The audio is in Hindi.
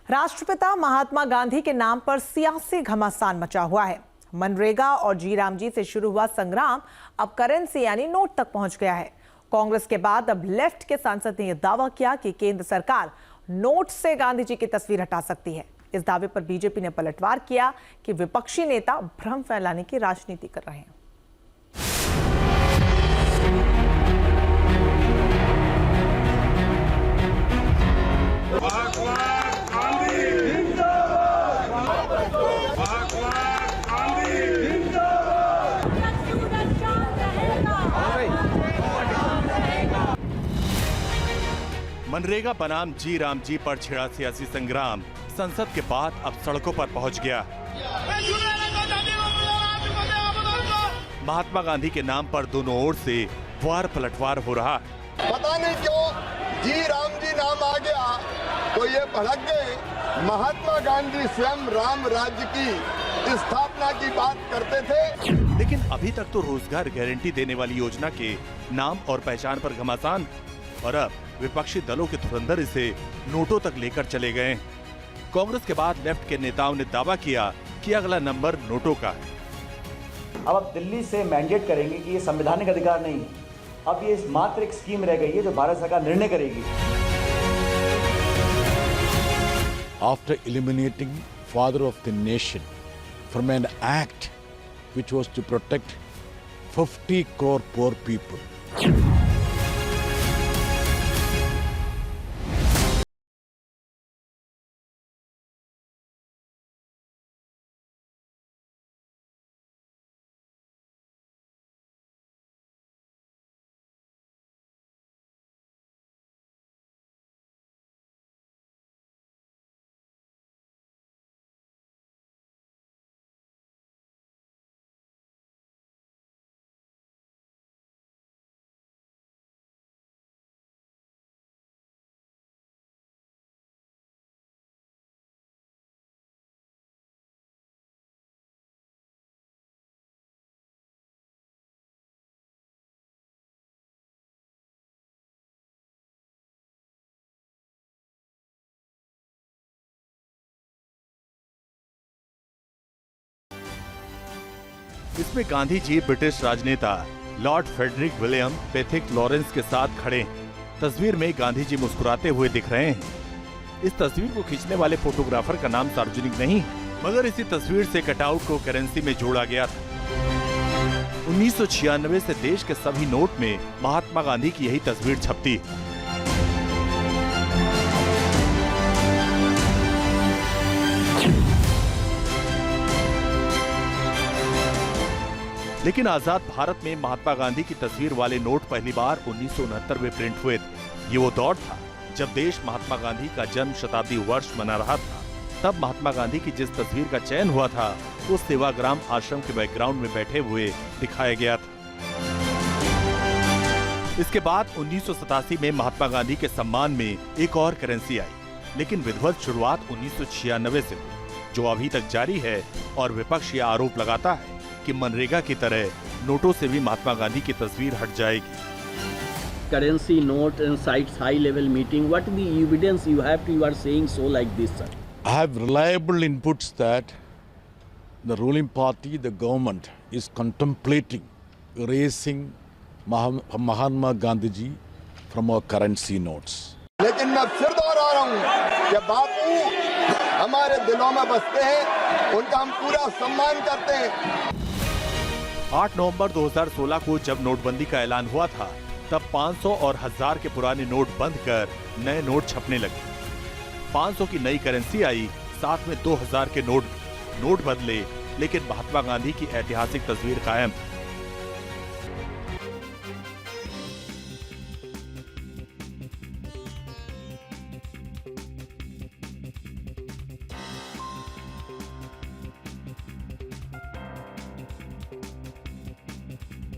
राष्ट्रपिता महात्मा गांधी के नाम पर सियासी घमासान मचा हुआ है। मनरेगा और जी राम जी से शुरू हुआ संग्राम अब करेंसी यानी नोट तक पहुंच गया है। कांग्रेस के बाद अब लेफ्ट के सांसद ने यह दावा किया कि केंद्र सरकार नोट से गांधी जी की तस्वीर हटा सकती है। इस दावे पर बीजेपी ने पलटवार किया कि विपक्षी नेता भ्रम फैलाने की राजनीति कर रहे हैं। मनरेगा बनाम जी राम जी पर छिड़ा सियासी संग्राम संसद के बाद अब सड़कों पर पहुंच गया। महात्मा गांधी के नाम पर दोनों ओर से वार पलटवार हो रहा। पता नहीं क्यों जी राम जी नाम आ गया तो ये भड़क गए। महात्मा गांधी स्वयं राम राज्य की स्थापना की बात करते थे, लेकिन अभी तक तो रोजगार गारंटी देने वाली योजना के नाम और पहचान पर घमासान, और अब विपक्षी दलों के धुरंधर इसे नोटों तक लेकर चले गए। कांग्रेस के बाद लेफ्ट के नेताओं ने दावा किया कि अगला नंबर नोटों का है। अब आप दिल्ली से मैंडेट करेंगे कि ये संवैधानिक अधिकार नहीं है, अब ये मात्र एक स्कीम रह गई है जो भारत सरकार निर्णय करेगी। After eliminating father of the nation from an act which was to protect 50 crore poor people. इसमें गांधी जी ब्रिटिश राजनेता Lord Frederick William Pethick Lawrence के साथ खड़े हैं। तस्वीर में गांधी जी मुस्कुराते हुए दिख रहे हैं। इस तस्वीर को खींचने वाले फोटोग्राफर का नाम सार्वजनिक नहीं है, मगर इसी तस्वीर से कटआउट को करेंसी में जोड़ा गया था। 1996 से देश के सभी नोट में महात्मा गांधी की यही तस्वीर छपती है। लेकिन आजाद भारत में महात्मा गांधी की तस्वीर वाले नोट पहली बार 1969 में प्रिंट हुए थे। ये वो दौर था जब देश महात्मा गांधी का जन्म शताब्दी वर्ष मना रहा था। तब महात्मा गांधी की जिस तस्वीर का चयन हुआ था वो सेवाग्राम आश्रम के बैकग्राउंड में बैठे हुए दिखाया गया था। इसके बाद 1987 में महात्मा गांधी के सम्मान में एक और करेंसी आई, लेकिन विधिवत शुरुआत 1996 से हुई, जो अभी तक जारी है। और विपक्ष यह आरोप लगाता है कि मनरेगा की तरह नोटों से भी महात्मा गांधी की तस्वीर हट जाएगी। Currency note incites high level meeting. What is the evidence you have to you are saying so like this, sir? I have reliable inputs that the ruling party, the government, is contemplating erasing Mahatma Gandhi ji from our currency notes. लेकिन मैं फिर दोहरा रहा हूँ कि बापू हमारे दिलों में बसते हैं, उनका हम पूरा सम्मान करते हैं। 8 नवंबर 2016 को जब नोटबंदी का ऐलान हुआ था, तब 500 और 1000 के पुराने नोट बंद कर नए नोट छपने लगे। 500 की नई करेंसी आई, साथ में 2000 के नोट बदले, लेकिन महात्मा गांधी की ऐतिहासिक तस्वीर कायम।